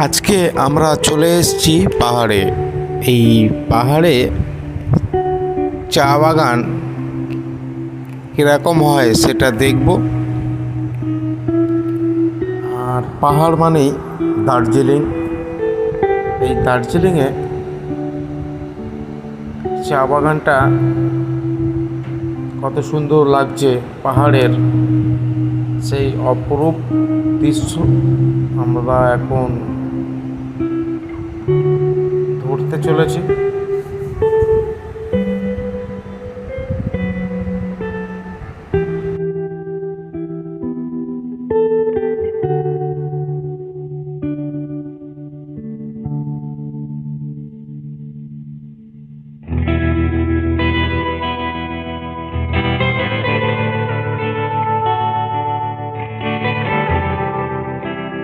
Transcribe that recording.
আজকে আমরা চলে এসেছি পাহাড়ে। এই পাহাড়ে চা বাগান কীরকম হয় সেটা দেখব। আর পাহাড় মানেই দার্জিলিং। এই দার্জিলিংয়ে চা বাগানটা কত সুন্দর লাগছে, পাহাড়ের সেই অপরূপ দৃশ্য আমরা এখন ধরতে চলেছি।